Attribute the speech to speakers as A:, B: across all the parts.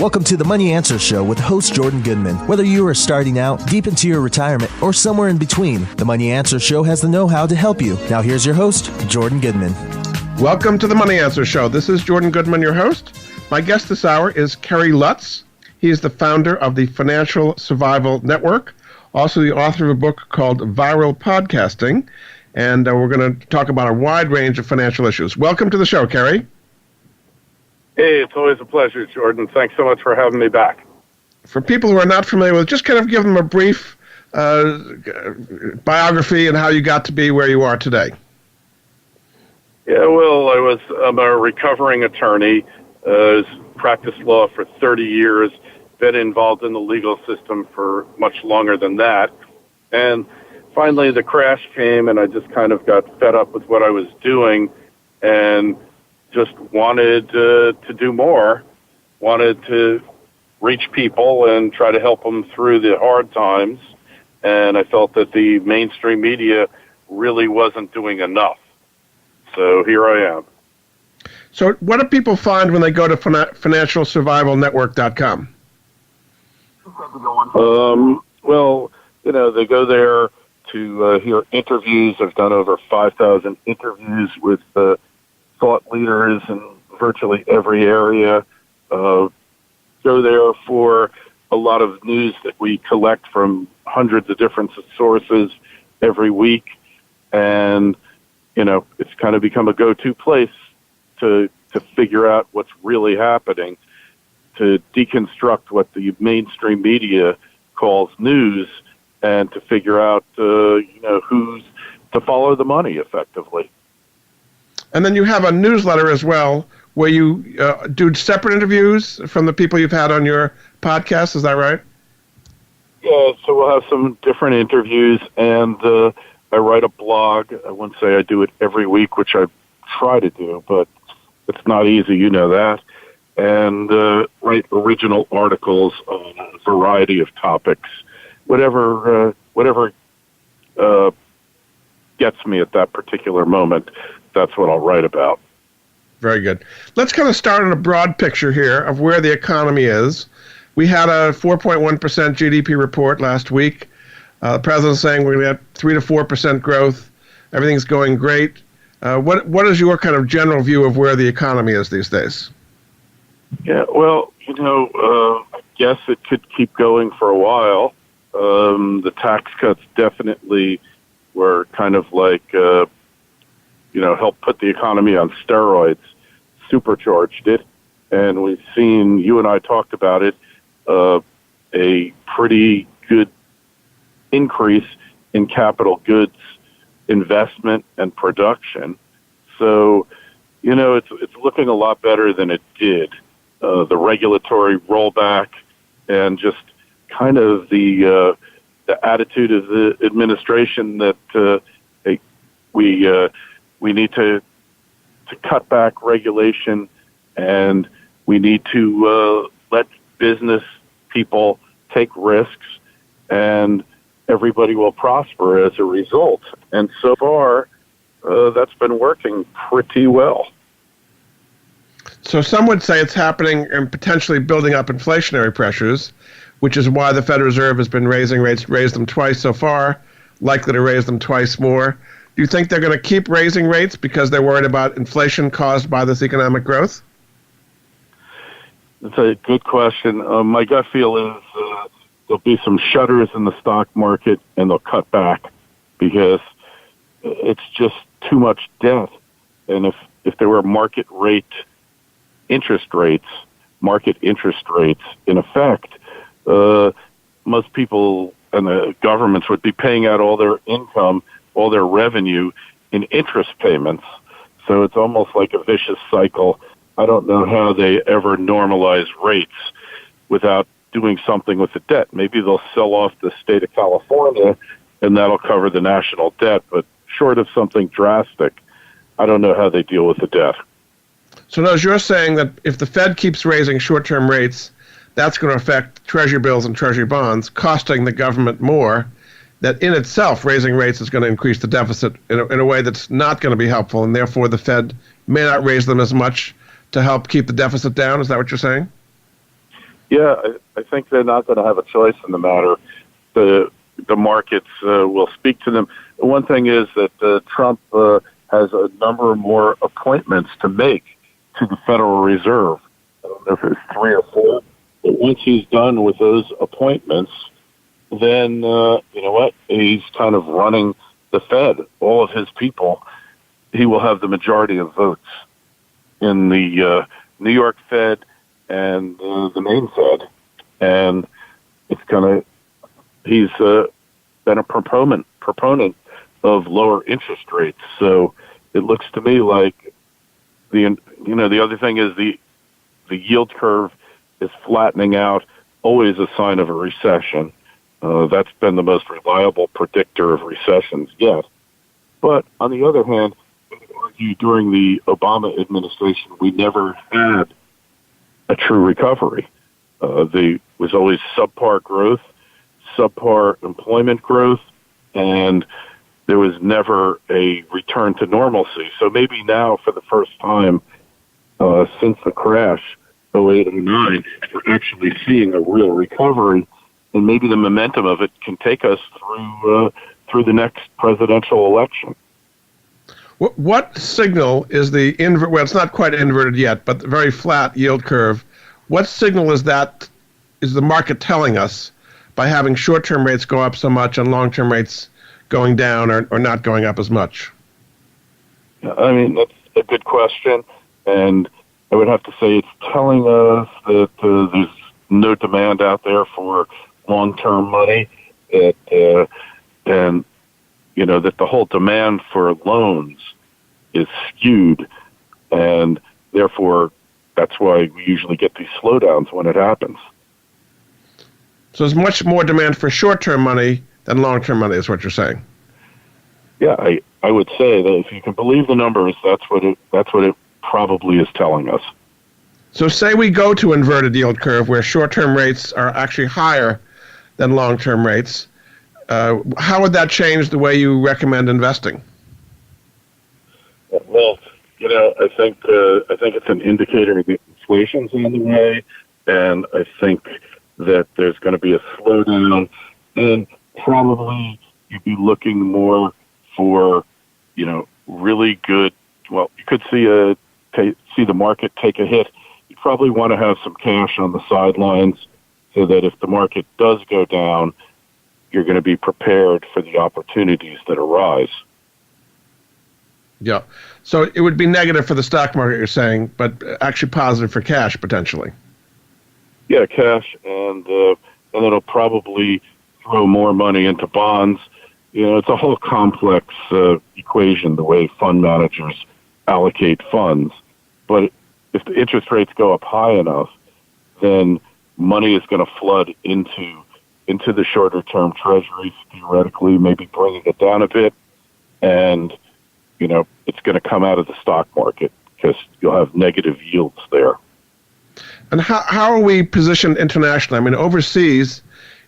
A: Welcome to the Money Answer Show with host Jordan Goodman. Whether you are starting out, deep into your retirement, or somewhere in between, the Money Answer Show has the know-how to help you. Now here's your host, Jordan Goodman.
B: Welcome to the Money Answer Show. This is Jordan Goodman, your host. My guest this hour is Kerry Lutz. He is the founder of the Financial Survival Network, also the author of a book called Viral Podcasting, and we're going to talk about a wide range of financial issues. Welcome to the show, Kerry.
C: Hey, it's always a pleasure, Jordan. Thanks so much for having me back.
B: For people who are not familiar with, just kind of give them a brief biography and how you got to be where you are today.
C: Yeah, well, I'm a recovering attorney. Practiced law for 30 years, been involved in the legal system for much longer than that. And finally, the crash came, and I just kind of got fed up with what I was doing and just wanted to do more, wanted to reach people and try to help them through the hard times. And I felt that the mainstream media really wasn't doing enough. So here I am.
B: So what do people find when they go to financialsurvivalnetwork.com?
C: Well, they go there to hear interviews. I've done over 5,000 interviews with thought leaders in virtually every area. Go there for a lot of news that we collect from hundreds of different sources every week. And, it's kind of become a go-to place to figure out what's really happening, to deconstruct what the mainstream media calls news, and to figure out, who's to follow the money effectively.
B: And then you have a newsletter as well, where you do separate interviews from the people you've had on your podcast. Is that right?
C: Yeah, so we'll have some different interviews, and I write a blog. I wouldn't say I do it every week, which I try to do, but it's not easy, you know that. And write original articles on a variety of topics. Whatever gets me at that particular moment, that's what I'll write about.
B: Very good. Let's kind of start on a broad picture here of where the economy is. We had a 4.1% GDP report last week. The president's saying we're going to have 3 to 4% growth. Everything's going great. What is your kind of general view of where the economy is these days?
C: Yeah, well, I guess it could keep going for a while. The tax cuts definitely were kind of like, helped put the economy on steroids, supercharged it. And we've seen, you and I talked about it, a pretty good increase in capital goods investment and production. So, it's looking a lot better than it did. The regulatory rollback and just kind of the attitude of the administration that we need to cut back regulation, and we need to let business people take risks, and everybody will prosper as a result. And so far, that's been working pretty well.
B: So some would say it's happening and potentially building up inflationary pressures, which is why the Federal Reserve has been raising rates, raised them twice so far, likely to raise them twice more. Do you think they're going to keep raising rates because they're worried about inflation caused by this economic growth?
C: That's a good question. My gut feel is there'll be some shudders in the stock market, and they'll cut back because it's just too much debt. And if there were market interest rates in effect, most people and the governments would be paying out all their income, all their revenue in interest payments. So it's almost like a vicious cycle. I don't know how they ever normalize rates without doing something with the debt. Maybe they'll sell off the state of California and that'll cover the national debt. But short of something drastic, I don't know how they deal with the debt.
B: So as you're saying that if the Fed keeps raising short-term rates, that's going to affect Treasury bills and Treasury bonds, costing the government more, that in itself raising rates is going to increase the deficit in a way that's not going to be helpful, and therefore the Fed may not raise them as much to help keep the deficit down. Is that what you're saying?
C: Yeah, I think they're not going to have a choice in the matter. The markets will speak to them. One thing is that Trump has a number more appointments to make to the Federal Reserve. I don't know if it's 3 or 4, but once he's done with those appointments, then you know what? He's kind of running the Fed. All of his people, he will have the majority of votes in the New York Fed and the Maine Fed, and it's gonna. He's been a proponent of lower interest rates. So it looks to me like the other thing is the yield curve is flattening out. Always a sign of a recession. That's been the most reliable predictor of recessions yet. But on the other hand, I would argue during the Obama administration, we never had a true recovery. There was always subpar growth, subpar employment growth, and there was never a return to normalcy. So maybe now, for the first time since the crash, 08, 09, we're actually seeing a real recovery, and maybe the momentum of it can take us through the next presidential election.
B: What signal is the well, it's not quite inverted yet, but the very flat yield curve, what signal is the market telling us by having short-term rates go up so much and long-term rates going down or not going up as much?
C: I mean, that's a good question, and I would have to say it's telling us that there's no demand out there for long-term money, and that the whole demand for loans is skewed, and therefore that's why we usually get these slowdowns when it happens.
B: So there's much more demand for short-term money than long-term money, is what you're saying.
C: Yeah, I would say that if you can believe the numbers, that's what it probably is telling us.
B: So say we go to inverted yield curve where short-term rates are actually higher than long-term rates. How would that change the way you recommend investing?
C: Well, I think it's an indicator that inflation's on the way, and I think that there's going to be a slowdown, and probably you'd be looking more for, really good. Well, you could see the market take a hit. You probably want to have some cash on the sidelines so that if the market does go down, you're going to be prepared for the opportunities that arise.
B: Yeah. So it would be negative for the stock market, you're saying, but actually positive for cash potentially.
C: Yeah, cash, and it'll probably throw more money into bonds. It's a whole complex equation, the way fund managers allocate funds. But if the interest rates go up high enough, then money is going to flood into the shorter-term treasuries, theoretically, maybe bringing it down a bit. And, it's going to come out of the stock market because you'll have negative yields there.
B: And how are we positioned internationally? I mean, overseas,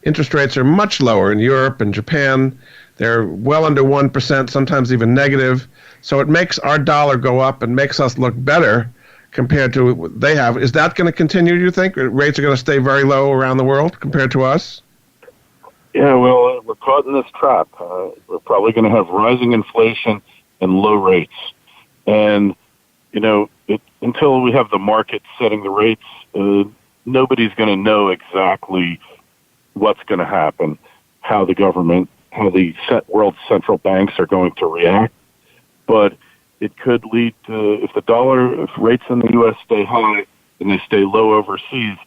B: interest rates are much lower in Europe and Japan. They're well under 1%, sometimes even negative. So it makes our dollar go up and makes us look better compared to what they have. Is that going to continue, do you think? Rates are going to stay very low around the world compared to us?
C: Yeah, well, we're caught in this trap. We're probably going to have rising inflation and low rates. And, until we have the market setting the rates, nobody's going to know exactly what's going to happen, how the world central banks are going to react. But it could lead to, if rates in the U.S. stay high and they stay low overseas,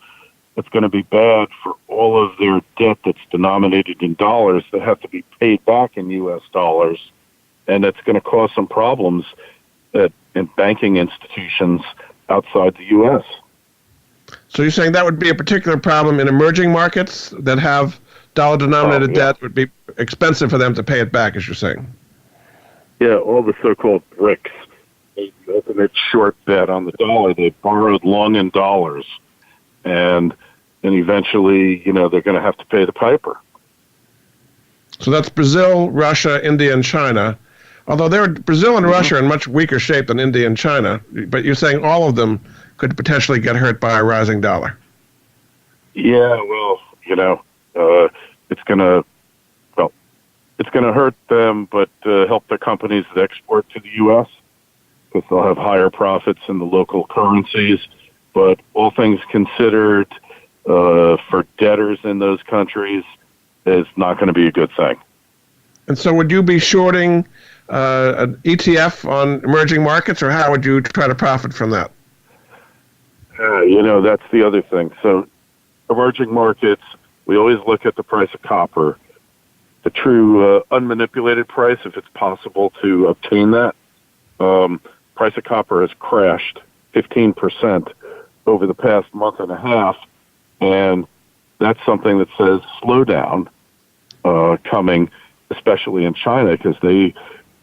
C: it's going to be bad for all of their debt that's denominated in dollars that have to be paid back in U.S. dollars. And that's going to cause some problems in banking institutions outside the U.S.
B: So you're saying that would be a particular problem in emerging markets that have dollar-denominated debt? Would be expensive for them to pay it back, as you're saying.
C: Yeah, all the so-called BRICS, the ultimate short bet on the dollar. They borrowed long in dollars, and eventually, they're going to have to pay the piper. So
B: that's Brazil, Russia, India, and China. Although Brazil and Russia are in much weaker shape than India and China, but you're saying all of them could potentially get hurt by a rising dollar.
C: Yeah, well, it's going to hurt them, but help the companies that export to the U.S. because they'll have higher profits in the local currencies. But all things considered, for debtors in those countries, is not going to be a good thing.
B: And so would you be shorting an ETF on emerging markets, or how would you try to profit from that?
C: That's the other thing. So emerging markets, we always look at the price of copper, the true unmanipulated price, if it's possible to obtain that. Price of copper has crashed 15% over the past month and a half, and that's something that says slowdown coming, especially in China, because they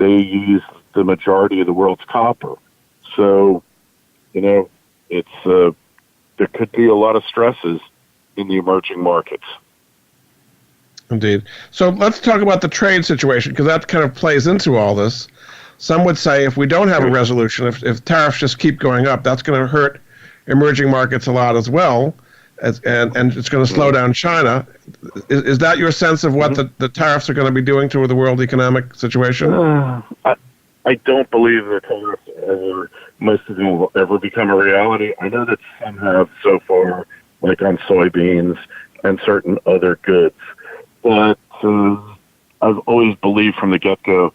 C: use the majority of the world's copper. So, it's there could be a lot of stresses in the emerging markets.
B: Indeed. So let's talk about the trade situation, because that kind of plays into all this. Some would say if we don't have a resolution, if tariffs just keep going up, that's going to hurt emerging markets a lot as well, and it's going to slow down China. Is that your sense of what the tariffs are going to be doing to the world economic situation?
C: I don't believe the tariffs ever, most of them will ever become a reality. I know that some have so far, like on soybeans and certain other goods. But I've always believed from the get-go,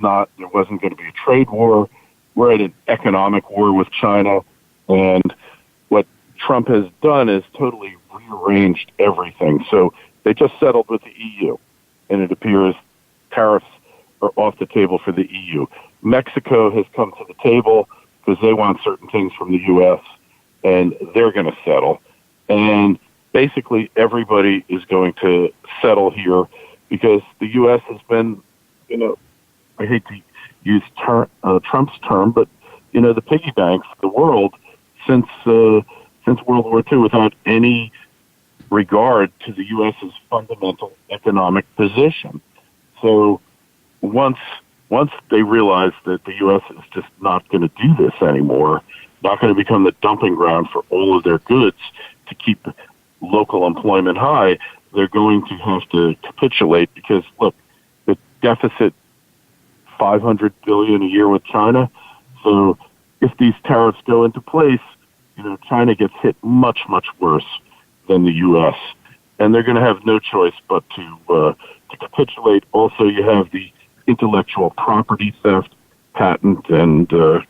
C: there wasn't going to be a trade war. We're at an economic war with China. And what Trump has done is totally rearranged everything. So they just settled with the EU, and it appears tariffs are off the table for the EU. Mexico has come to the table because they want certain things from the U.S., and they're going to settle. And basically everybody is going to settle here because the U.S. has been, I hate to use Trump's term, but, the piggy banks, the world, since World War II, without any regard to the U.S.'s fundamental economic position. So once they realize that the U.S. is just not going to do this anymore, not going to become the dumping ground for all of their goods to keep local employment high, they're going to have to capitulate because, look, the deficit, $500 billion a year with China. So if these tariffs go into place, China gets hit much, much worse than the U.S. And they're going to have no choice but to capitulate. Also, you have the intellectual property theft, patent and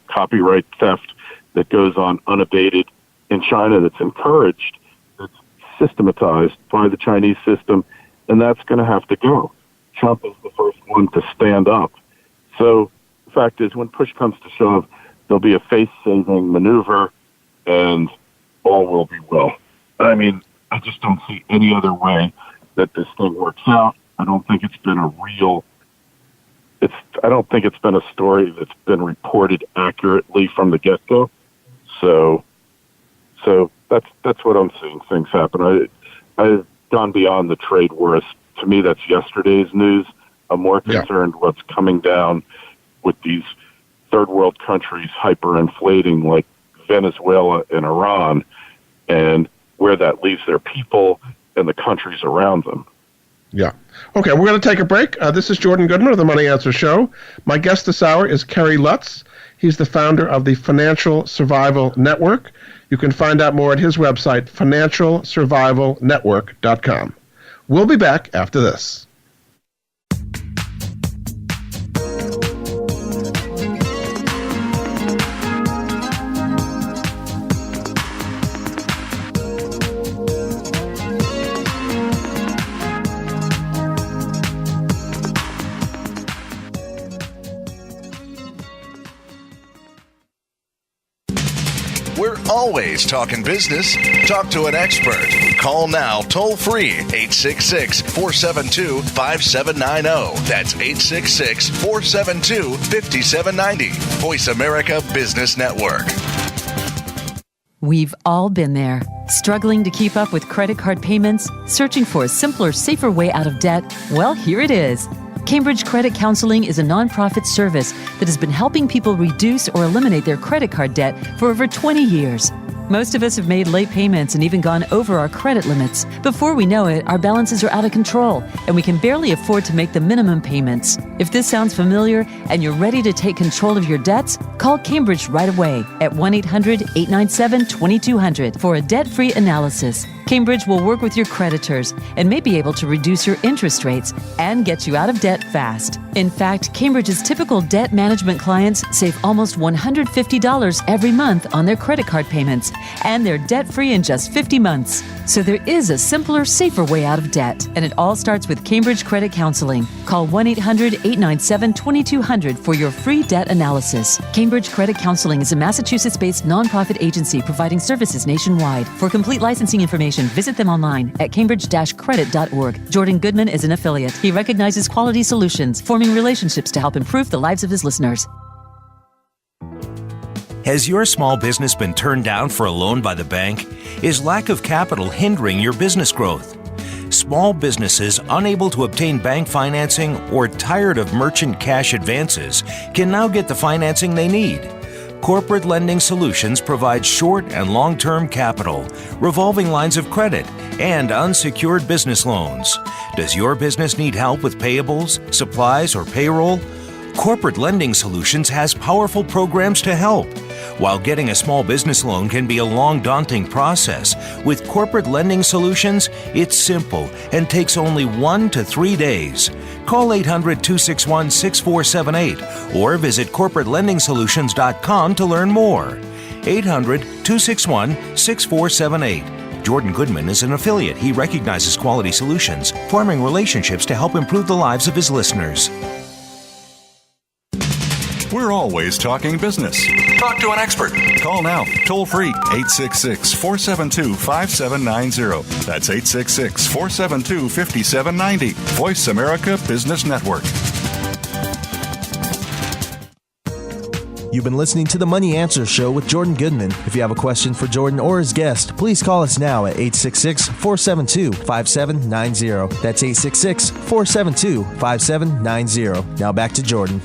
C: copyright theft that goes on unabated in China that's encouraged, that's systematized by the Chinese system, and that's going to have to go. Trump is the first one to stand up. So the fact is, when push comes to shove, there'll be a face-saving maneuver, and all will be well. I mean, I just don't see any other way that this thing works out. I don't think it's been I don't think it's been a story that's been reported accurately from the get-go. So that's what I'm seeing things happen. I've gone beyond the trade wars. To me, that's yesterday's news. I'm more concerned what's coming down with these third world countries hyperinflating like Venezuela and Iran, and where that leaves their people and the countries around them.
B: Yeah. Okay, we're going to take a break. This is Jordan Goodman of the Money Answer Show. My guest this hour is Kerry Lutz. He's the founder of the Financial Survival Network. You can find out more at his website, financialsurvivalnetwork.com. We'll be back after this.
D: We're always talking business. Talk to an expert. Call now toll free 866-472-5790. That's 866-472-5790. Voice America Business Network.
E: We've all been there, struggling to keep up with credit card payments, searching for a simpler, safer way out of debt. Well, here it is. Cambridge Credit Counseling is a nonprofit service that has been helping people reduce or eliminate their credit card debt for over 20 years. Most of us have made late payments and even gone over our credit limits. Before we know it, our balances are out of control, and we can barely afford to make the minimum payments. If this sounds familiar and you're ready to take control of your debts, call Cambridge right away at 1-800-897-2200 for a debt-free analysis. Cambridge will work with your creditors and may be able to reduce your interest rates and get you out of debt fast. In fact, Cambridge's typical debt management clients save almost $150 every month on their credit card payments, and they're debt-free in just 50 months. So there is a simpler, safer way out of debt, and it all starts with Cambridge Credit Counseling. Call 1-800-897-2200 for your free debt analysis. Cambridge Credit Counseling is a Massachusetts-based nonprofit agency providing services nationwide. For complete licensing information, visit them online at cambridge-credit.org. Jordan Goodman is an affiliate. He recognizes quality solutions, forming relationships to help improve the lives of his listeners.
F: Has your small business been turned down for a loan by the bank? Is lack of capital hindering your business growth? Small businesses unable to obtain bank financing or tired of merchant cash advances can now get the financing they need. Corporate Lending Solutions provides short and long-term capital, revolving lines of credit, and unsecured business loans. Does your business need help with payables, supplies, or payroll? Corporate Lending Solutions has powerful programs to help. While getting a small business loan can be a long, daunting process, with Corporate Lending Solutions, it's simple and takes only 1 to 3 days. Call 800-261-6478 or visit corporatelendingsolutions.com to learn more. 800-261-6478. Jordan Goodman is an affiliate. He recognizes quality solutions, forming relationships to help improve the lives of his listeners.
G: We're always talking business. Talk to an expert. Call now, toll free, 866-472-5790. That's 866-472-5790. Voice America Business Network.
A: You've been listening to the Money Answer Show with Jordan Goodman. If you have a question for Jordan or his guest, please call us now at 866-472-5790. That's 866-472-5790. Now back to Jordan.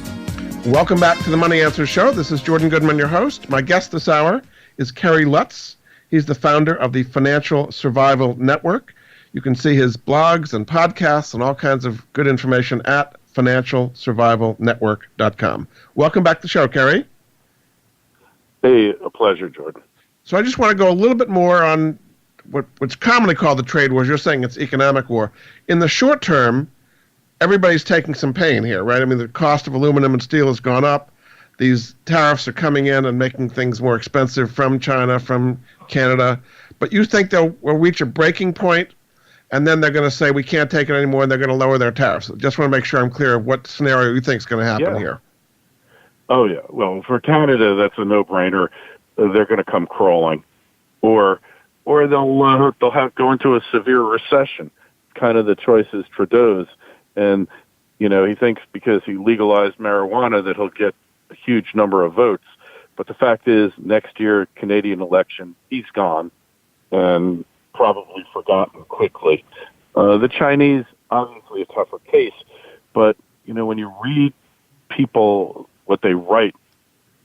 B: Welcome back to the Money Answer Show. This is Jordan Goodman, your host. My guest this hour is Kerry Lutz. He's the founder of the Financial Survival Network. You can see his blogs and podcasts and all kinds of good information at financialsurvivalnetwork.com. Welcome back to the show, Kerry.
C: Hey, a pleasure, Jordan.
B: So I just want to go a little bit more on what's commonly called the trade wars. You're saying it's economic war. In the short term, everybody's taking some pain here, right? I mean, the cost of aluminum and steel has gone up. These tariffs are coming in and making things more expensive from China, from Canada. But you think they'll reach a breaking point, and then they're going to say, we can't take it anymore, and they're going to lower their tariffs. Just want to make sure I'm clear of what scenario you think is going to happen here.
C: Oh, yeah. Well, for Canada, that's a no-brainer. They're going to come crawling. Or they'll have go into a severe recession. Kind of the choice is Trudeau's. And, you know, he thinks because he legalized marijuana that he'll get a huge number of votes. But the fact is, next year, Canadian election, he's gone and probably forgotten quickly. The Chinese, obviously a tougher case. But, you know, when you read people, what they write,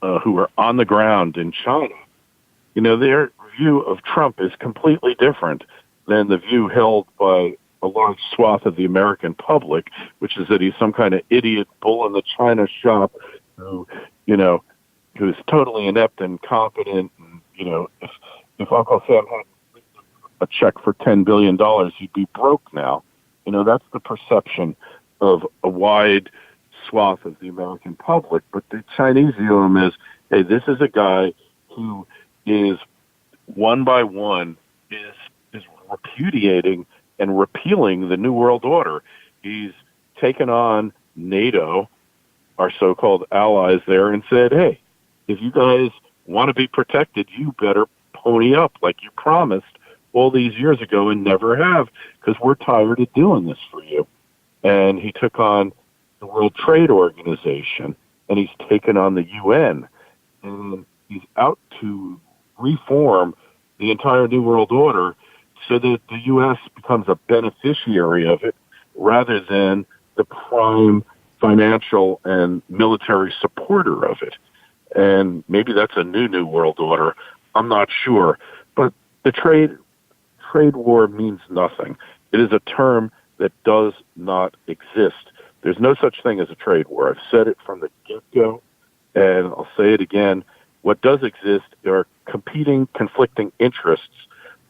C: who are on the ground in China, you know, their view of Trump is completely different than the view held by a large swath of the American public, which is that he's some kind of idiot bull in the China shop who, you know, who's totally inept and incompetent. And, you know, if Uncle Sam had a check for $10 billion, he'd be broke now. You know, that's the perception of a wide swath of the American public. But the Chinese view him as, hey, this is a guy who is one by one is repudiating and repealing the New World Order. He's taken on NATO, our so-called allies there, and said, hey, if you guys want to be protected, you better pony up like you promised all these years ago and never have, because we're tired of doing this for you. And he took on the World Trade Organization, and he's taken on the UN, and he's out to reform the entire New World Order so that the U.S. becomes a beneficiary of it rather than the prime financial and military supporter of it. And maybe that's a new world order. I'm not sure. But the trade war means nothing. It is a term that does not exist. There's no such thing as a trade war. I've said it from the get-go, and I'll say it again. What does exist are competing, conflicting interests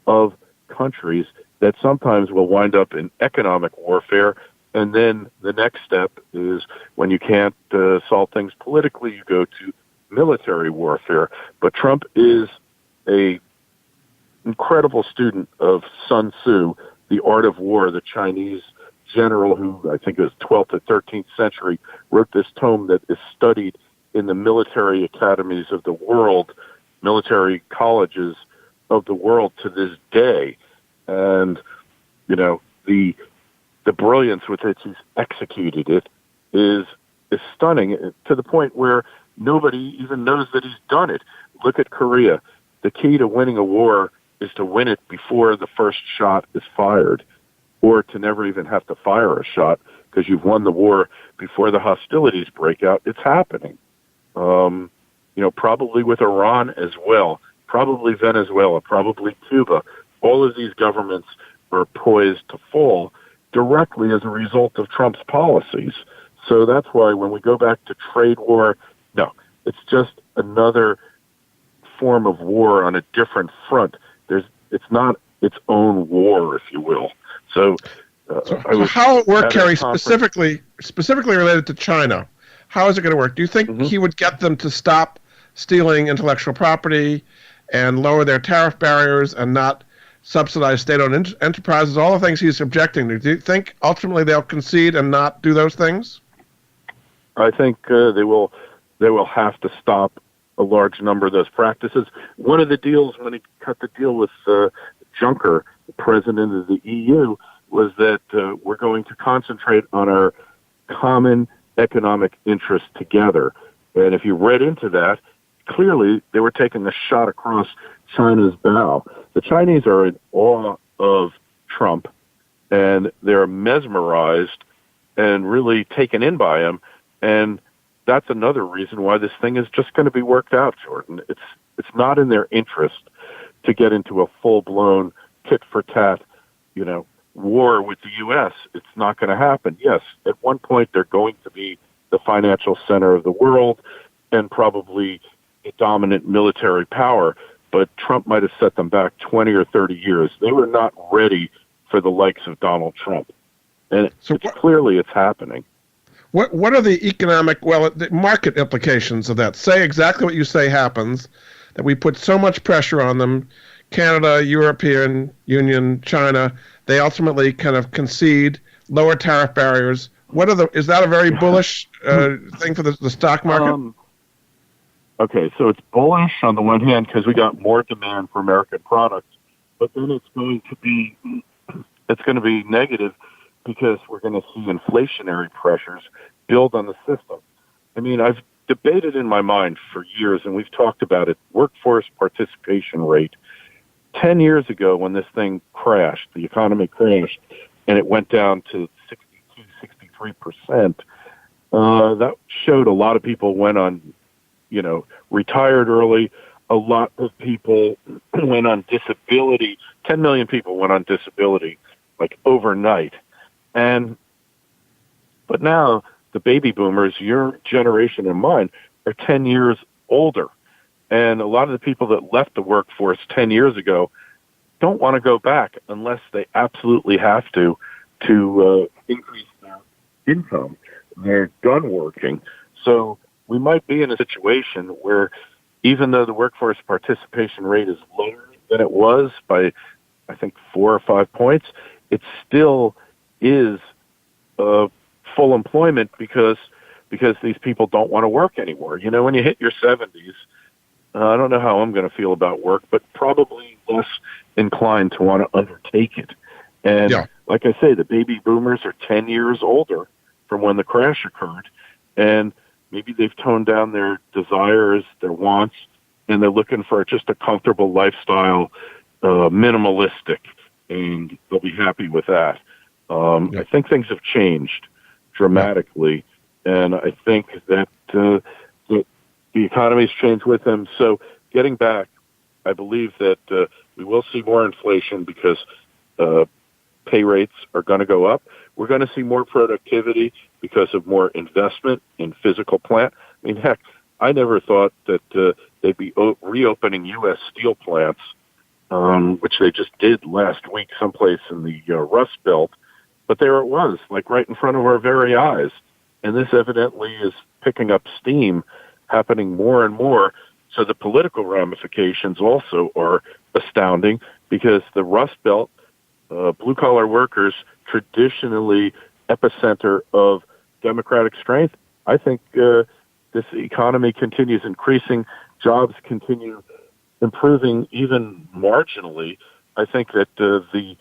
C: of countries that sometimes will wind up in economic warfare, and then the next step is when you can't solve things politically, you go to military warfare. But Trump is a incredible student of Sun Tzu, The Art of War, the Chinese general who I think it was 12th or 13th century, wrote this tome that is studied in the military academies of the world, military colleges of the world to this day. And, you know, the brilliance with which he's executed it is stunning, to the point where nobody even knows that he's done it. Look at Korea. The key to winning a war is to win it before the first shot is fired, or to never even have to fire a shot because you've won the war before the hostilities break out. It's happening. You know, probably with Iran as well, probably Venezuela, probably Cuba. All of these governments are poised to fall directly as a result of Trump's policies. So that's why when we go back to trade war, no, it's just another form of war on a different front. It's not its own war, if you will. So
B: how it work, Kerry, specifically related to China? How is it going to work? Do you think he would get them to stop stealing intellectual property and lower their tariff barriers and not subsidize state-owned enterprises, all the things he's objecting to? Do you think ultimately they'll concede and not do those things?
C: I think they will have to stop a large number of those practices. One of the deals, when he cut the deal with Juncker, the president of the EU, was that we're going to concentrate on our common economic interests together. And if you read into that, clearly they were taking a shot across China's bow. The Chinese are in awe of Trump, and they're mesmerized and really taken in by him. And that's another reason why this thing is just going to be worked out, Jordan. It's not in their interest to get into a full-blown tit-for-tat, war with the U.S. It's not going to happen. Yes, at one point they're going to be the financial center of the world and probably a dominant military power, but Trump might have set them back 20 or 30 years. They were not ready for the likes of Donald Trump. And clearly it's happening.
B: What are the economic, the market implications of that? Say exactly what you say happens, that we put so much pressure on them, Canada, European Union, China, they ultimately kind of concede, lower tariff barriers. Is that a very bullish thing for the stock market?
C: Okay, so it's bullish on the one hand because we got more demand for American products, but then it's going to be negative because we're going to see inflationary pressures build on the system. I mean, I've debated in my mind for years, and we've talked about it, workforce participation rate. 10 years ago when this thing crashed, the economy crashed, and it went down to 62, 63%, that showed a lot of people went on, retired early. A lot of people went on disability. 10 million people went on disability, like overnight. But now the baby boomers, your generation and mine, are 10 years older. And a lot of the people that left the workforce 10 years ago don't want to go back unless they absolutely have to increase their income. They're done working. So we might be in a situation where even though the workforce participation rate is lower than it was by, I think, 4 or 5 points, it still is full employment because these people don't want to work anymore. When you hit your 70s, I don't know how I'm going to feel about work, but probably less inclined to want to undertake it. And like I say, the baby boomers are 10 years older from when the crash occurred, and maybe they've toned down their desires, their wants, and they're looking for just a comfortable lifestyle, minimalistic, and they'll be happy with that. I think things have changed dramatically, and I think that the economy's changed with them. So getting back, I believe that we will see more inflation because pay rates are going to go up. We're going to see more productivity because of more investment in physical plant. I mean, heck, I never thought that they'd be reopening U.S. steel plants, which they just did last week someplace in the Rust Belt. But there it was, like right in front of our very eyes. And this evidently is picking up steam, happening more and more. So the political ramifications also are astounding because the Rust Belt, blue-collar workers, traditionally epicenter of Democratic strength. I think this economy continues increasing, jobs continue improving even marginally. I think that the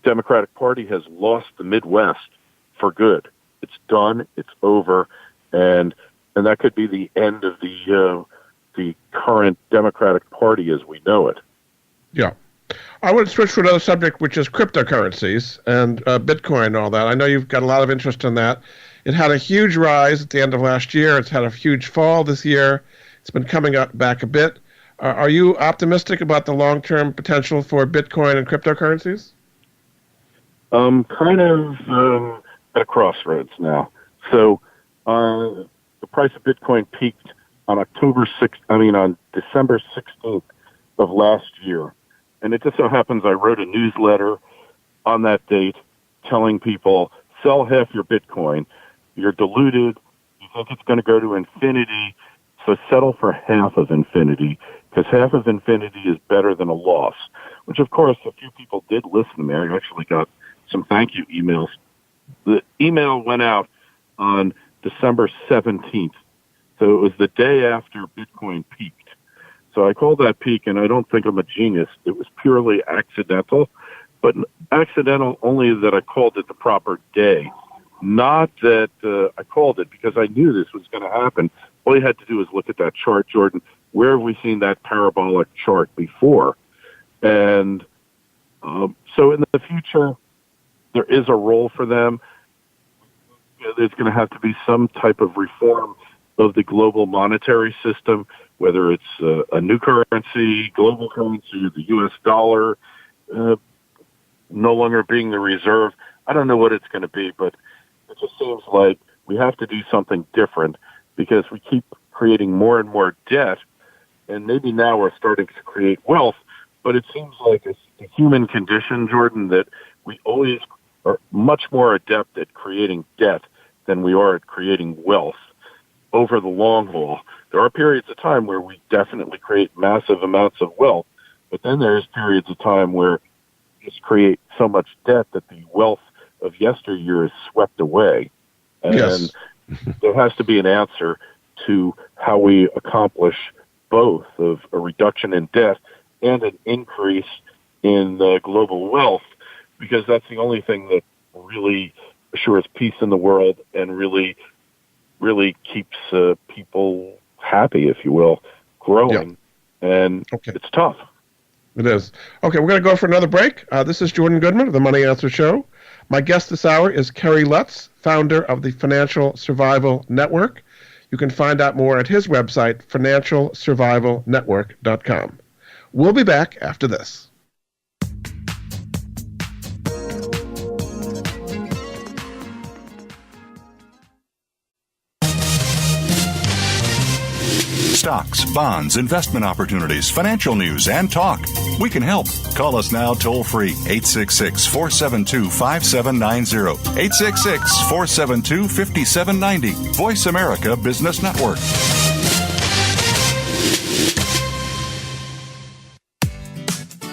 C: Democratic Party has lost the Midwest for good. It's done. It's over, and that could be the end of the current Democratic Party as we know it.
B: Yeah. I want to switch to another subject, which is cryptocurrencies and Bitcoin and all that. I know you've got a lot of interest in that. It had a huge rise at the end of last year. It's had a huge fall this year. It's been coming up back a bit. Are you optimistic about the long-term potential for Bitcoin and cryptocurrencies?
C: Kind of at a crossroads now. So the price of Bitcoin peaked on December 16th of last year. And it just so happens I wrote a newsletter on that date telling people, sell half your Bitcoin. You're deluded. You think it's going to go to infinity. So settle for half of infinity, because half of infinity is better than a loss, which, of course, a few people did listen to me. I actually got some thank you emails. The email went out on December 17th. So it was the day after Bitcoin peaked. So I called that peak, and I don't think I'm a genius. It was purely accidental, but accidental only that I called it the proper day. Not that I called it because I knew this was going to happen. All you had to do was look at that chart, Jordan. Where have we seen that parabolic chart before? And so in the future, there is a role for them. There's going to have to be some type of reform of the global monetary system, whether it's a new currency, global currency, the U.S. dollar, no longer being the reserve. I don't know what it's going to be, but it just seems like we have to do something different because we keep creating more and more debt, and maybe now we're starting to create wealth, but it seems like it's the human condition, Jordan, that we always are much more adept at creating debt than we are at creating wealth over the long haul. There are periods of time where we definitely create massive amounts of wealth, but then there's periods of time where we just create so much debt that the wealth of yesteryear is swept away. And
B: yes.
C: There has to be an answer to how we accomplish both of a reduction in debt and an increase in global wealth, because that's the only thing that really assures peace in the world and really keeps people happy, if you will, growing. Yep. And It's tough.
B: It is. Okay, we're going to go for another break. This is Jordan Goodman of the Money Answer Show. My guest this hour is Kerry Lutz, founder of the Financial Survival Network. You can find out more at his website, financialsurvivalnetwork.com. We'll be back after this.
G: Stocks, bonds, investment opportunities, financial news, and talk. We can help. Call us now toll free, 866-472-5790. 866-472-5790. Voice America Business Network.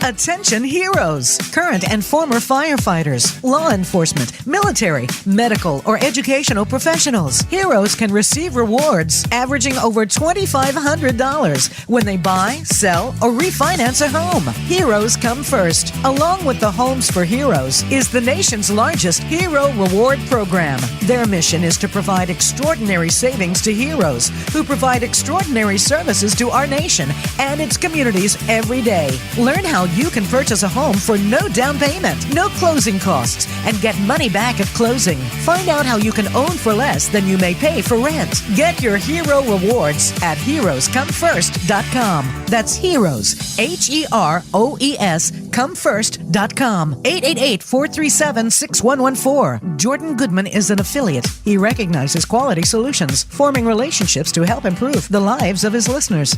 H: Attention heroes, current and former firefighters, law enforcement, military, medical, or educational professionals. Heroes can receive rewards averaging over $2,500 when they buy, sell, or refinance a home. Heroes come first. Along with the Homes for Heroes is the nation's largest hero reward program. Their mission is to provide extraordinary savings to heroes who provide extraordinary services to our nation and its communities every day. Learn how you can purchase a home for no down payment, no closing costs, and get money back at closing. Find out how you can own for less than you may pay for rent. Get your hero rewards at heroescomefirst.com. That's heroes, HEROES, comefirst.com. 888-437-6114. Jordan Goodman is an affiliate. He recognizes quality solutions, forming relationships to help improve the lives of his listeners.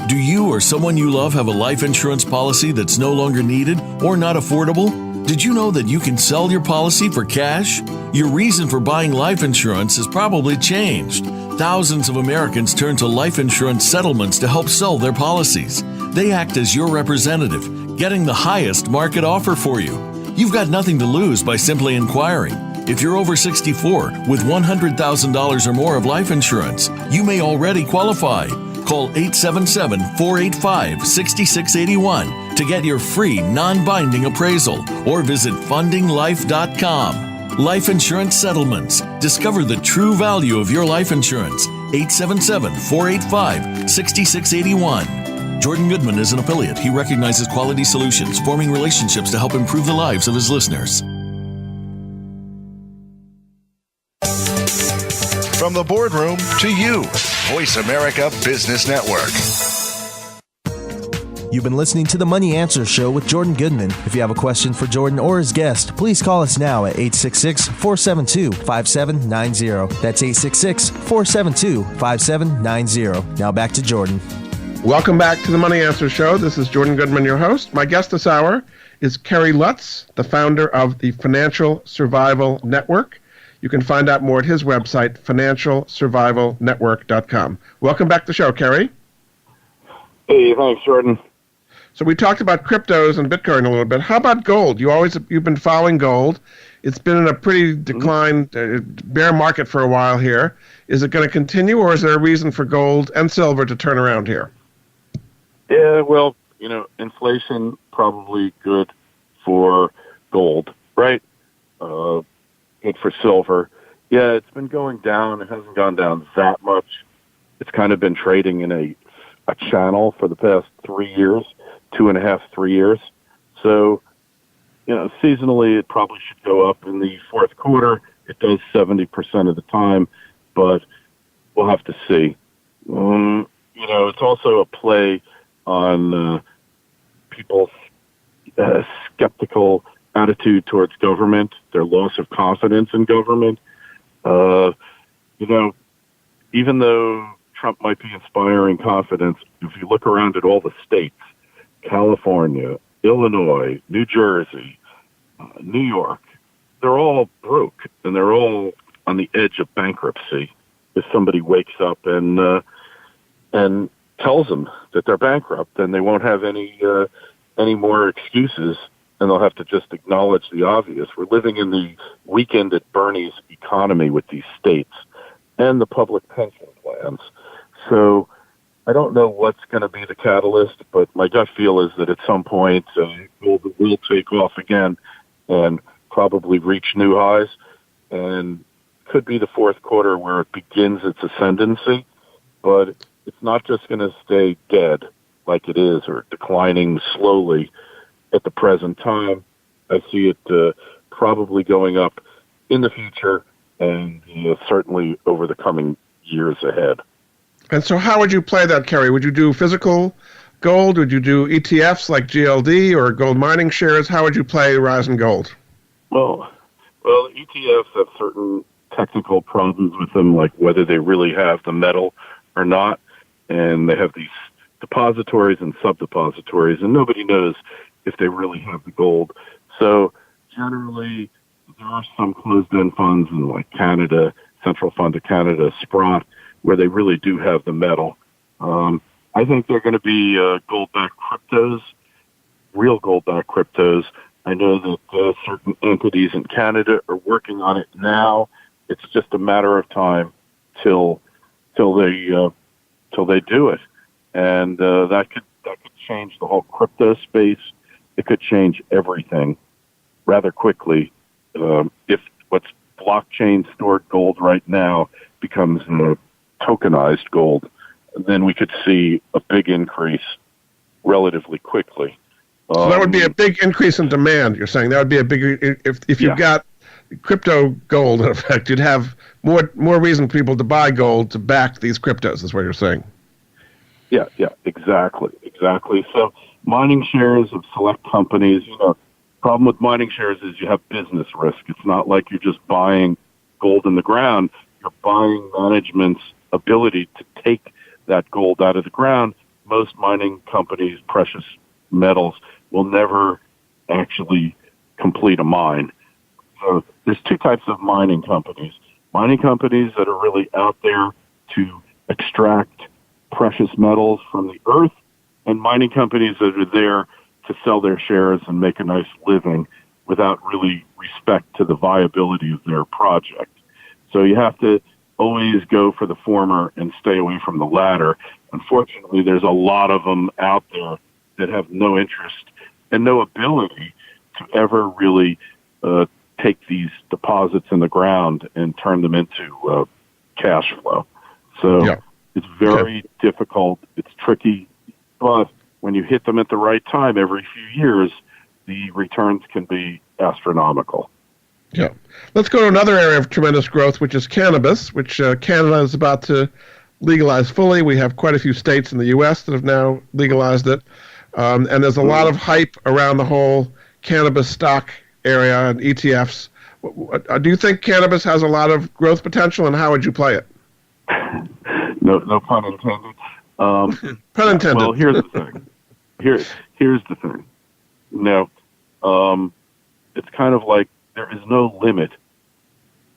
I: Do you or someone you love have a life insurance policy that's no longer needed or not affordable? Did you know that you can sell your policy for cash? Your reason for buying life insurance has probably changed. Thousands of Americans turn to life insurance settlements to help sell their policies. They act as your representative, getting the highest market offer for you. You've got nothing to lose by simply inquiring. If you're over 64 with $100,000 or more of life insurance, you may already qualify. Call 877-485-6681 to get your free non-binding appraisal or visit fundinglife.com. Life Insurance Settlements. Discover the true value of your life insurance. 877-485-6681. Jordan Goodman is an affiliate. He recognizes quality solutions, forming relationships to help improve the lives of his listeners.
D: From the boardroom to you, Voice America Business Network.
A: You've been listening to the Money Answer Show with Jordan Goodman. If you have a question for Jordan or his guest, please call us now at 866-472-5790. That's 866-472-5790. Now back to Jordan.
B: Welcome back to the Money Answer Show. This is Jordan Goodman, your host. My guest this hour is Kerry Lutz, the founder of the Financial Survival Network. You can find out more at his website, financialsurvivalnetwork.com. Welcome back to the show, Kerry.
C: Hey, thanks, Jordan.
B: So we talked about cryptos and Bitcoin a little bit. How about gold? You've been following gold. It's been in a pretty declined bear market for a while here. Is it going to continue, or is there a reason for gold and silver to turn around here?
C: Yeah, well, inflation probably good for gold, right? Good for silver. Yeah, it's been going down. It hasn't gone down that much. It's kind of been trading in a channel for the past 3 years, 2.5, 3 years. So, seasonally, it probably should go up in the fourth quarter. It does 70% of the time, but we'll have to see. It's also a play on people's skeptical attitude towards government, their loss of confidence in government. Even though Trump might be inspiring confidence, if you look around at all the states, California, Illinois, New Jersey, New York, they're all broke and they're all on the edge of bankruptcy. If somebody wakes up and tells them that they're bankrupt, then they won't have any more excuses, and they'll have to just acknowledge the obvious. We're living in the weekend at Bernie's economy with these states and the public pension plans. So I don't know what's going to be the catalyst, but my gut feel is that at some point gold will take off again and probably reach new highs, and could be the fourth quarter where it begins its ascendancy, but it's not just going to stay dead like it is or declining slowly at the present time. I see it probably going up in the future and certainly over the coming years ahead.
B: And so how would you play that, Kerry? Would you do physical gold? Would you do ETFs like GLD or gold mining shares? How would you play rising gold?
C: Well, ETFs have certain technical problems with them, like whether they really have the metal or not. And they have these depositories and sub-depositories, and nobody knows if they really have the gold. So generally, there are some closed-end funds in like Canada, Central Fund of Canada, Sprott, where they really do have the metal. I think they're going to be gold-backed cryptos, real gold-backed cryptos. I know that certain entities in Canada are working on it now. It's just a matter of time till they do it, and that could change the whole crypto space. It could change everything rather quickly if what's blockchain stored gold right now becomes tokenized gold. then we could see a big increase relatively quickly.
B: So that would be a big increase in demand, you're saying. That would be a big, if you've got crypto gold, in effect, you'd have more reason for people to buy gold to back these cryptos, is what you're saying.
C: Yeah, exactly. So mining shares of select companies, problem with mining shares is you have business risk. It's not like you're just buying gold in the ground. You're buying management's ability to take that gold out of the ground. Most mining companies, precious metals, will never actually complete a mine. So there's two types of mining companies. Mining companies that are really out there to extract precious metals from the earth, and mining companies that are there to sell their shares and make a nice living without really respect to the viability of their project. So you have to always go for the former and stay away from the latter. Unfortunately, there's a lot of them out there that have no interest and no ability to ever really take these deposits in the ground and turn them into cash flow. So it's very difficult. It's tricky. But when you hit them at the right time every few years, the returns can be astronomical.
B: Yeah. Let's go to another area of tremendous growth, which is cannabis, which Canada is about to legalize fully. We have quite a few states in the U.S. that have now legalized it. And there's a lot of hype around the whole cannabis stock area and ETFs. Do you think cannabis has a lot of growth potential, and how would you play it?
C: No pun intended.
B: Pun intended.
C: Well, here's the thing. Here's the thing. It's kind of like there is no limit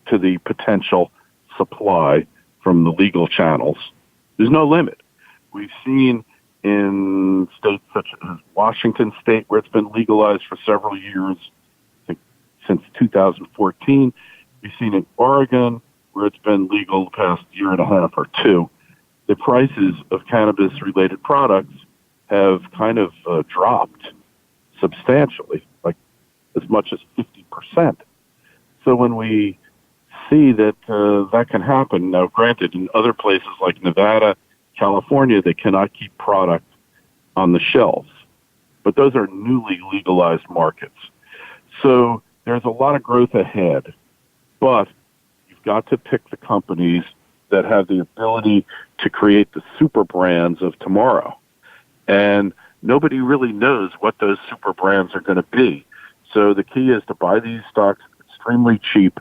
C: to the potential supply from the legal channels. There's no limit. We've seen in states such as Washington State, where it's been legalized for several years, I think since 2014. We've seen in Oregon, where it's been legal the past year and a half or two. The prices of cannabis-related products have kind of dropped substantially, like as much as 50%. So when we see that that can happen, now granted, in other places like Nevada, California, they cannot keep product on the shelves. But those are newly legalized markets. So there's a lot of growth ahead. But you've got to pick the companies that have the ability to create the super brands of tomorrow. And nobody really knows what those super brands are going to be. So the key is to buy these stocks extremely cheap,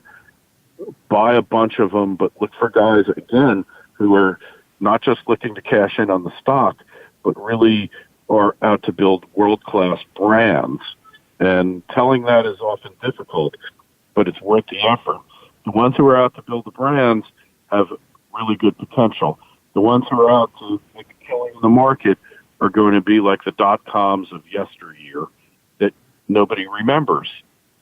C: buy a bunch of them, but look for guys, again, who are not just looking to cash in on the stock, but really are out to build world-class brands. And telling that is often difficult, but it's worth the effort. The ones who are out to build the brands have really good potential. The ones who are out to make a killing in the market are going to be like the dot-coms of yesteryear that nobody remembers,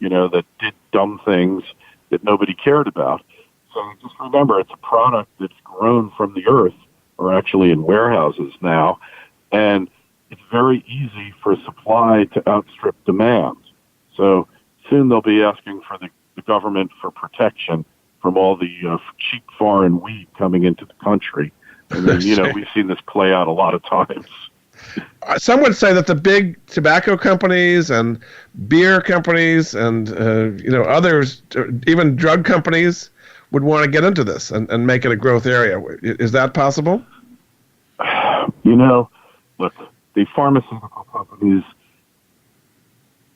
C: that did dumb things that nobody cared about. So just remember, it's a product that's grown from the earth, or actually in warehouses now, and it's very easy for supply to outstrip demand. So soon they'll be asking for the government for protection from all the cheap foreign weed coming into the country. And then, we've seen this play out a lot of times.
B: Some would say that the big tobacco companies and beer companies and, others, even drug companies, would want to get into this and make it a growth area. Is that possible?
C: Look, the pharmaceutical companies,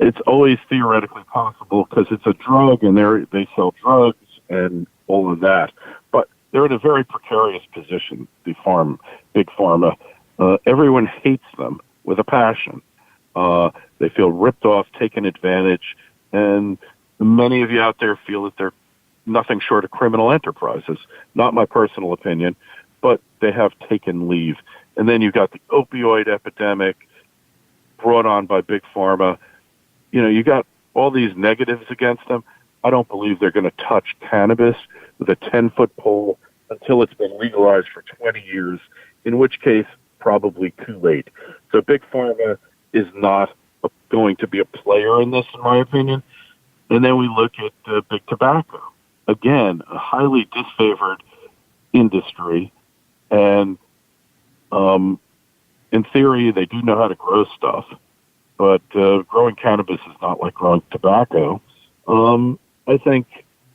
C: it's always theoretically possible because it's a drug and they sell drugs and all of that. But they're in a very precarious position, big pharma. Everyone hates them with a passion. They feel ripped off, taken advantage, and many of you out there feel that they're nothing short of criminal enterprises. Not my personal opinion, but they have taken leave. And then you've got the opioid epidemic brought on by big pharma. You got all these negatives against them. I don't believe they're going to touch cannabis with a 10-foot pole until it's been legalized for 20 years, in which case, probably too late. So big pharma is not going to be a player in this, in my opinion. And then we look at big tobacco. Again, a highly disfavored industry, and In theory, they do know how to grow stuff, but growing cannabis is not like growing tobacco. I think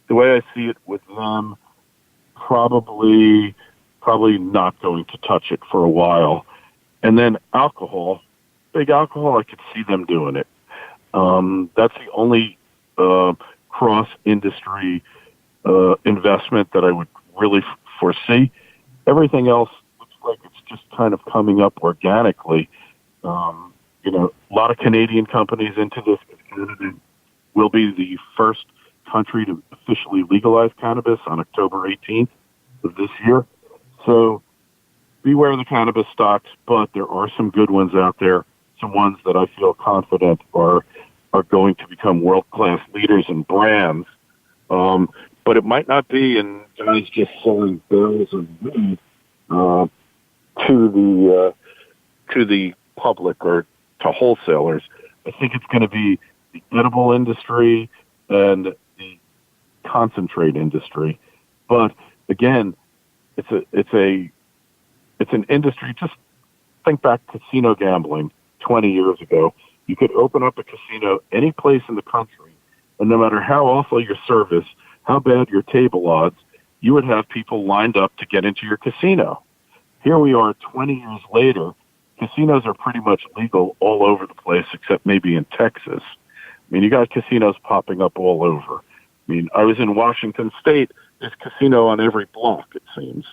C: the way I see it with them, probably not going to touch it for a while. And then alcohol, big alcohol, I could see them doing it. That's the only cross-industry investment that I would really foresee. Everything else looks like it's just kind of coming up organically. A lot of Canadian companies into this, because Canada will be the first country to officially legalize cannabis on October 18th of this year. So beware the cannabis stocks, but there are some good ones out there, some ones that I feel confident are going to become world-class leaders and brands. But it might not be in guys just selling barrels of weed to the public or to wholesalers. I think it's going to be the edible industry and the concentrate industry. But again, it's an industry. Just think back to casino gambling 20 years ago. You could open up a casino any place in the country, and no matter how awful your service, how bad your table odds, you would have people lined up to get into your casino. Here we are 20 years later. Casinos are pretty much legal all over the place, except maybe in Texas. I mean, you got casinos popping up all over. I mean, I was in Washington State. There's a casino on every block, it seems.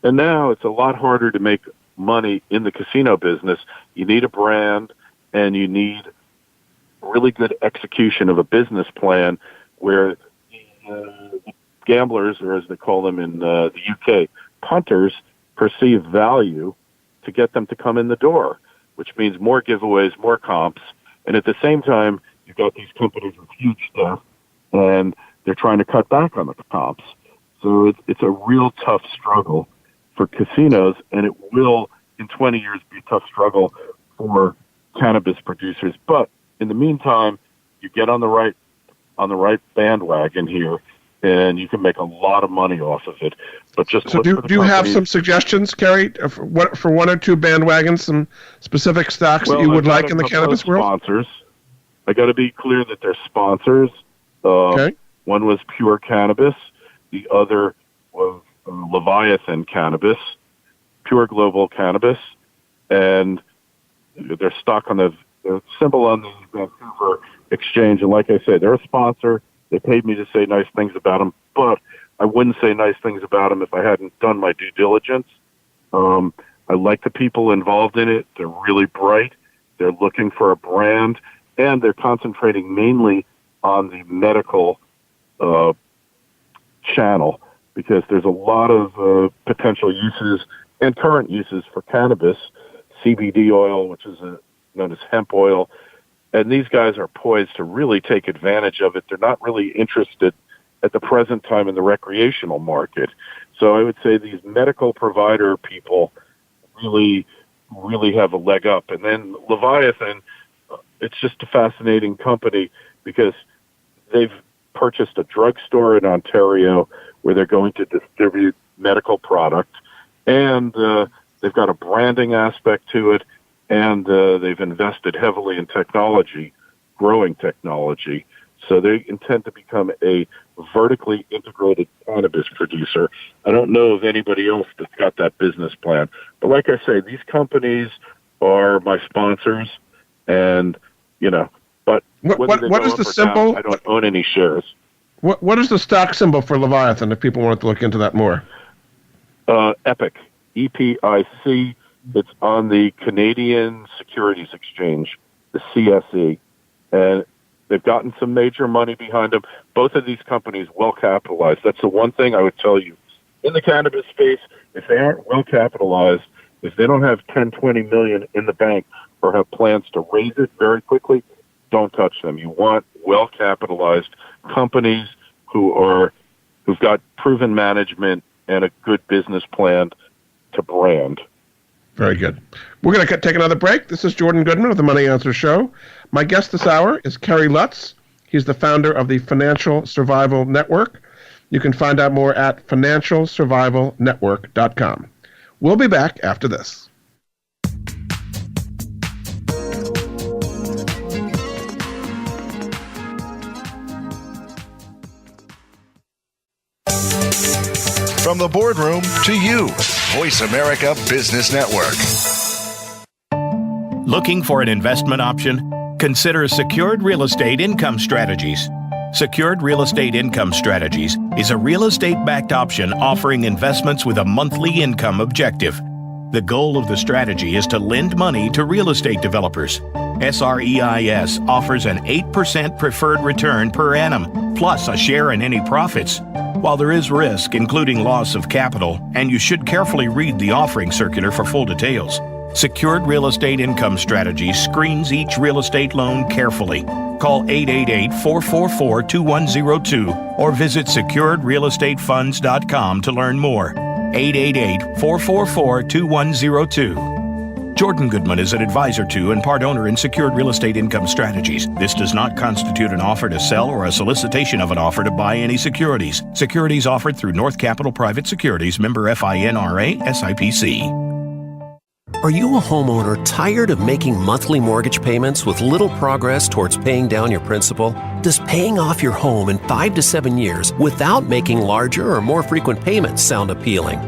C: And now it's a lot harder to make money in the casino business. You need a brand, and you need really good execution of a business plan where the gamblers, or as they call them in the UK, punters, perceive value to get them to come in the door, which means more giveaways, more comps. And at the same time, you've got these companies with huge staff, and they're trying to cut back on the comps. So it's a real tough struggle for casinos, and it will, in 20 years, be a tough struggle for cannabis producers. But in the meantime, you get on the right bandwagon here, and you can make a lot of money off of it. But just
B: so do you have some suggestions, Kerry, for one or two bandwagons, some specific stocks that you would like in the cannabis world?
C: Sponsors. I got to be clear that they're sponsors.
B: Okay.
C: One was Pure Cannabis. The other was Leviathan Cannabis, Pure Global Cannabis, and they're stock on the symbol on the Vancouver Exchange. And like I said, they're a sponsor. They paid me to say nice things about them, but I wouldn't say nice things about them if I hadn't done my due diligence. I like the people involved in it. They're really bright. They're looking for a brand, and they're concentrating mainly on the medical channel, because there's a lot of potential uses and current uses for cannabis, CBD oil, which is known as hemp oil. And these guys are poised to really take advantage of it. They're not really interested at the present time in the recreational market. So I would say these medical provider people really, really have a leg up. And then Leviathan, it's just a fascinating company because they've purchased a drugstore in Ontario where they're going to distribute medical product. And they've got a branding aspect to it. And they've invested heavily in technology, growing technology. So they intend to become a vertically integrated cannabis producer. I don't know of anybody else that's got that business plan. But like I say, these companies are my sponsors. And, but
B: what is the symbol?
C: Down, I don't own any shares.
B: What is the stock symbol for Leviathan, if people wanted to look into that more?
C: EPIC, EPIC. It's on the Canadian Securities Exchange, the CSE, and they've gotten some major money behind them. Both of these companies well capitalized. That's the one thing I would tell you. In the cannabis space, if they aren't well capitalized, if they don't have 10, 20 million in the bank or have plans to raise it very quickly, don't touch them. You want well capitalized companies who've got proven management and a good business plan to brand.
B: Very good. We're going to take another break. This is Jordan Goodman of the Money Answer Show. My guest this hour is Kerry Lutz. He's the founder of the Financial Survival Network. You can find out more at financialsurvivalnetwork.com. We'll be back after this.
D: From the boardroom to you, Voice America Business Network.
J: Looking for an investment option? Consider Secured Real Estate Income Strategies. Secured Real Estate Income Strategies is a real estate-backed option offering investments with a monthly income objective. The goal of the strategy is to lend money to real estate developers. SREIS offers an 8% preferred return per annum, plus a share in any profits. While there is risk, including loss of capital, and you should carefully read the offering circular for full details, Secured Real Estate Income Strategy screens each real estate loan carefully. Call 888-444-2102 or visit securedrealestatefunds.com to learn more. 888-444-2102. Jordan Goodman is an advisor to and part owner in Secured Real Estate Income Strategies. This does not constitute an offer to sell or a solicitation of an offer to buy any securities. Securities offered through North Capital Private Securities, member FINRA, SIPC.
K: Are you a homeowner tired of making monthly mortgage payments with little progress towards paying down your principal? Does paying off your home in 5 to 7 years without making larger or more frequent payments sound appealing?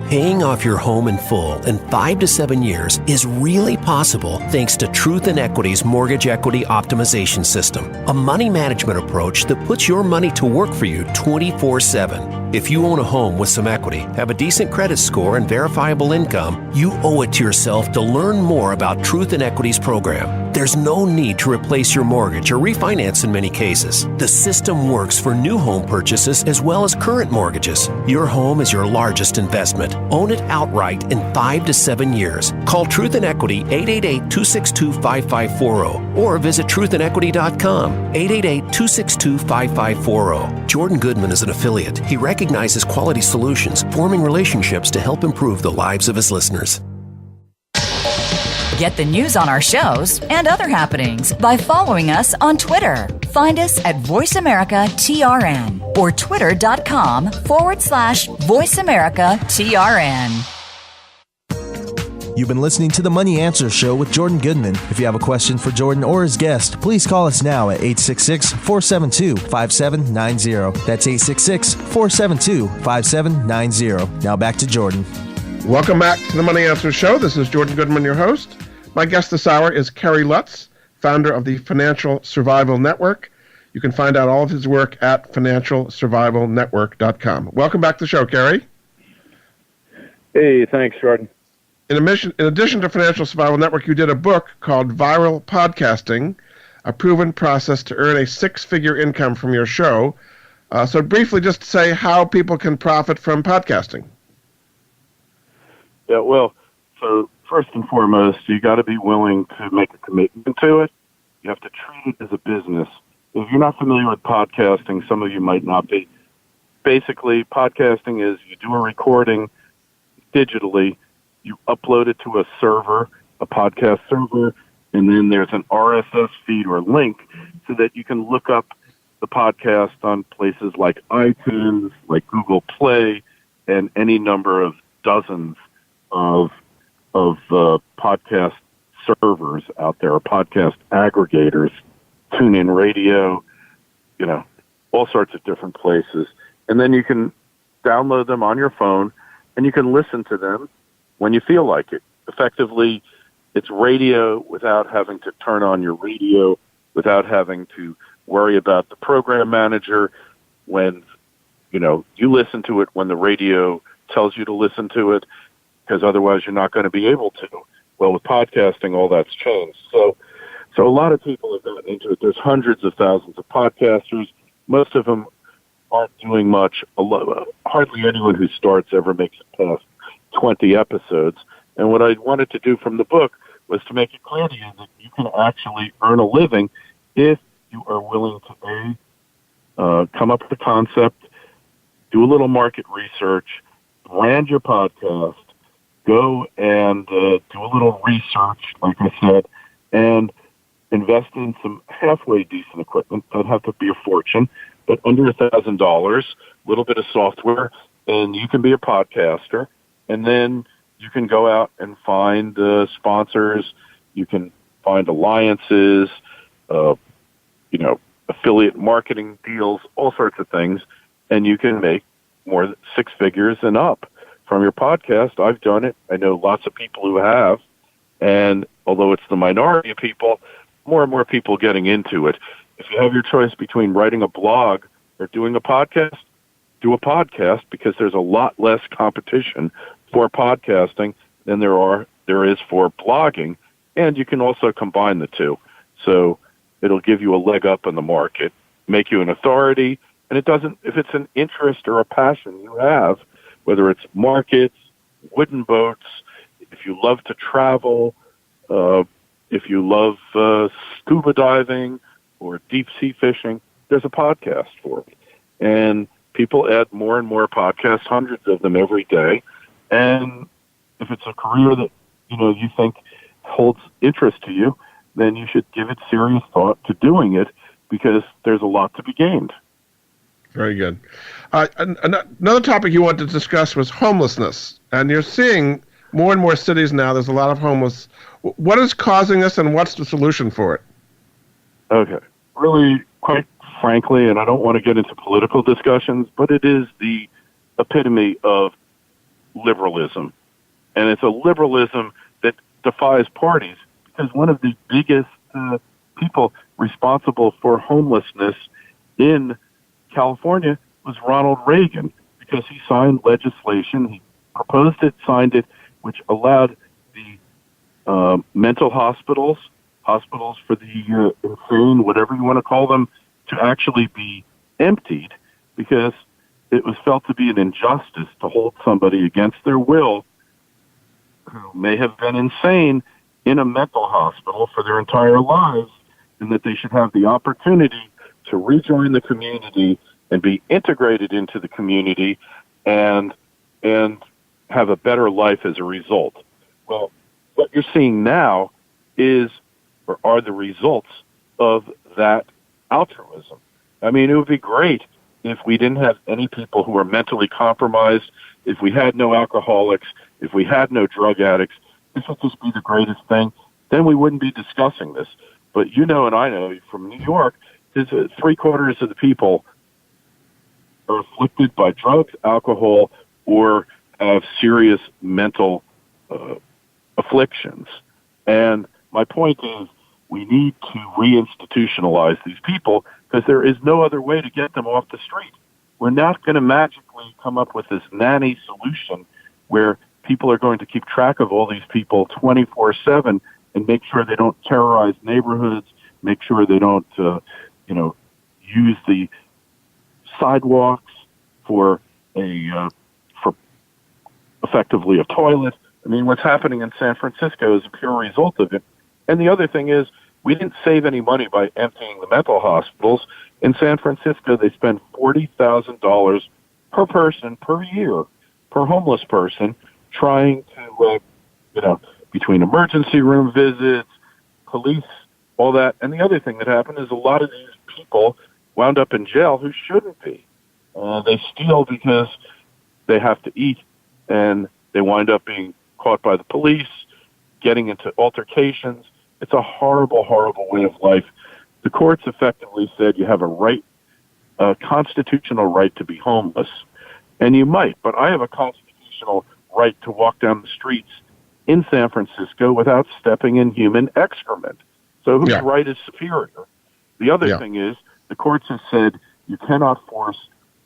K: Paying off your home in full in 5 to 7 years is really possible thanks to Truth and Equity's Mortgage Equity Optimization System, a money management approach that puts your money to work for you 24/7. If you own a home with some equity, have a decent credit score, and verifiable income, you owe it to yourself to learn more about Truth and Equity's program. There's no need to replace your mortgage or refinance in many cases. The system works for new home purchases as well as current mortgages. Your home is your largest investment. Own it outright in 5 to 7 years. Call Truth and Equity 888-262-5540 or visit truthandequity.com 888-262-5540. Jordan Goodman is an affiliate. He recognizes quality solutions, forming relationships to help improve the lives of his listeners.
L: Get the news on our shows and other happenings by following us on Twitter. Find us at VoiceAmericaTRN or twitter.com/VoiceAmericaTRN.
A: You've been listening to the Money Answer Show with Jordan Goodman. If you have a question for Jordan or his guest, please call us now at 866-472-5790. That's 866-472-5790. Now back to Jordan.
B: Welcome back to the Money Answer Show. This is Jordan Goodman, your host. My guest this hour is Kerry Lutz, founder of the Financial Survival Network. You can find out all of his work at financialsurvivalnetwork.com. Welcome back to the show, Kerry.
C: Hey, thanks, Jordan.
B: In addition to Financial Survival Network, you did a book called Viral Podcasting, a proven process to earn a six-figure income from your show. So briefly, just say how people can profit from podcasting.
C: Yeah, well, so first and foremost, you got to be willing to make a commitment to it. You have to treat it as a business. If you're not familiar with podcasting, some of you might not be. Basically, podcasting is you do a recording digitally, you upload it to a server, a podcast server, and then there's an RSS feed or link so that you can look up the podcast on places like iTunes, like Google Play, and any number of dozens of podcast servers out there, or podcast aggregators, TuneIn Radio, all sorts of different places. And then you can download them on your phone, and you can listen to them when you feel like it. Effectively, it's radio without having to turn on your radio, without having to worry about the program manager when, you listen to it when the radio tells you to listen to it, because otherwise you're not going to be able to. Well, with podcasting, all that's changed. So a lot of people have gotten into it. There's hundreds of thousands of podcasters. Most of them aren't doing much. Hardly anyone who starts ever makes it past 20 episodes. And what I wanted to do from the book was to make it clear to you that you can actually earn a living if you are willing to come up with a concept, do a little market research, brand your podcast, go and do a little research, like I said, and invest in some halfway decent equipment. Doesn't have to be a fortune, but under $1,000, a little bit of software, and you can be a podcaster. And then you can go out and find sponsors. You can find alliances, affiliate marketing deals, all sorts of things, and you can make more than 6 figures and up from your podcast. I've done it. I know lots of people who have. And although it's the minority of people, more and more people getting into it. If you have your choice between writing a blog or doing a podcast, do a podcast, because there's a lot less competition for podcasting than there is for blogging. And you can also combine the two. So it'll give you a leg up in the market, make you an authority. And it doesn't, if it's an interest or a passion you have, whether it's markets, wooden boats, if you love to travel, if you love scuba diving or deep sea fishing, there's a podcast for it. And people add more and more podcasts, hundreds of them every day. And if it's a career that, you think holds interest to you, then you should give it serious thought to doing it, because there's a lot to be gained.
B: Very good. Another topic you wanted to discuss was homelessness. And you're seeing more and more cities now, there's a lot of homeless. What is causing this, and what's the solution for it?
C: Okay. Really, quite frankly, and I don't want to get into political discussions, but it is the epitome of liberalism. And it's a liberalism that defies parties, because one of the biggest people responsible for homelessness in California was Ronald Reagan, because he signed legislation, he proposed it, signed it, which allowed the mental hospitals for the insane, whatever you want to call them, to actually be emptied, because it was felt to be an injustice to hold somebody against their will who may have been insane in a mental hospital for their entire lives, and that they should have the opportunity to rejoin the community and be integrated into the community and have a better life as a result. Well, what you're seeing now are the results of that altruism. I mean, it would be great if we didn't have any people who are mentally compromised, if we had no alcoholics, if we had no drug addicts. This would just be the greatest thing. Then we wouldn't be discussing this. But and I know from New York, is 3/4 of the people are afflicted by drugs, alcohol, or have serious mental afflictions. And my point is, we need to reinstitutionalize these people, because there is no other way to get them off the street. We're not going to magically come up with this nanny solution where people are going to keep track of all these people 24/7 and make sure they don't terrorize neighborhoods, make sure they don't, use the sidewalks for effectively a toilet. I mean, what's happening in San Francisco is a pure result of it. And the other thing is, we didn't save any money by emptying the mental hospitals. In San Francisco, they spend $40,000 per person per year, per homeless person, trying to, between emergency room visits, police, all that. And the other thing that happened is a lot of these people wound up in jail who shouldn't be. They steal because they have to eat, and they wind up being caught by the police, getting into altercations. It's a horrible, horrible way of life. The courts effectively said you have a constitutional right to be homeless. And you might, but I have a constitutional right to walk down the streets in San Francisco without stepping in human excrement. So whose right is superior? The other thing is, the courts have said you cannot force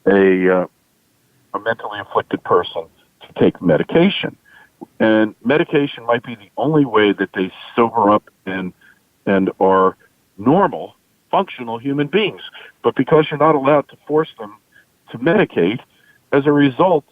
C: a mentally afflicted person to take medication. And medication might be the only way that they sober up and are normal, functional human beings. But because you're not allowed to force them to medicate, as a result,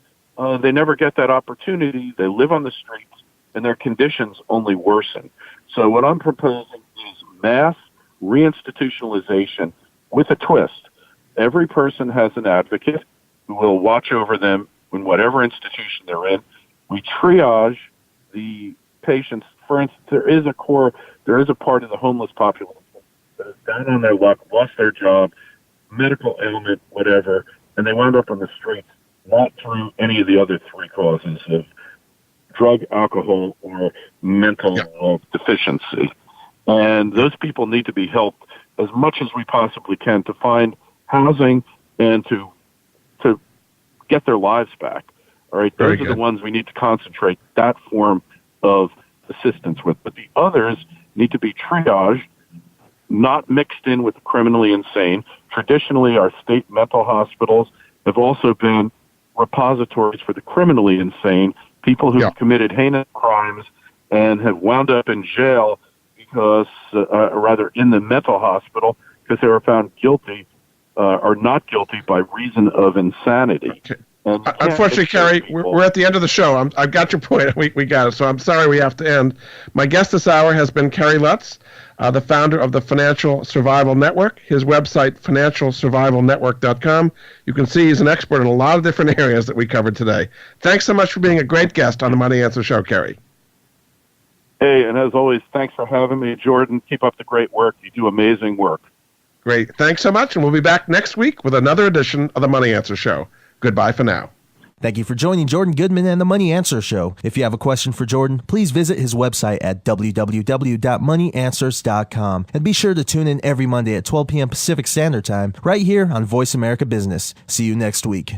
C: they never get that opportunity. They live on the streets, and their conditions only worsen. So what I'm proposing is mass reinstitutionalization with a twist. Every person has an advocate who will watch over them in whatever institution they're in. We triage the patients. For instance, there is a part of the homeless population that is down on their luck, lost their job, medical ailment, whatever, and they wound up on the streets, not through any of the other 3 causes of drug, alcohol, or mental deficiency. And those people need to be helped as much as we possibly can to find housing and to get their lives back. All right, those are the ones we need to concentrate that form of assistance with. But the others need to be triaged, not mixed in with the criminally insane. Traditionally, our state mental hospitals have also been repositories for the criminally insane, people who have committed heinous crimes and have wound up in jail because, rather in the mental hospital, because they were found guilty or not guilty by reason of insanity.
B: Okay. Unfortunately, Kerry, we're at the end of the show. I've got your point. We got it. So I'm sorry we have to end. My guest this hour has been Kerry Lutz, the founder of the Financial Survival Network. His website, financialsurvivalnetwork.com. You can see he's an expert in a lot of different areas that we covered today. Thanks so much for being a great guest on the Money Answer Show, Kerry.
C: Hey, and as always, thanks for having me, Jordan. Keep up the great work. You do amazing work.
B: Great. Thanks so much, and we'll be back next week with another edition of the Money Answer Show. Goodbye for now.
A: Thank you for joining Jordan Goodman and the Money Answer Show. If you have a question for Jordan, please visit his website at www.moneyanswers.com. And be sure to tune in every Monday at 12 p.m. Pacific Standard Time right here on Voice America Business. See you next week.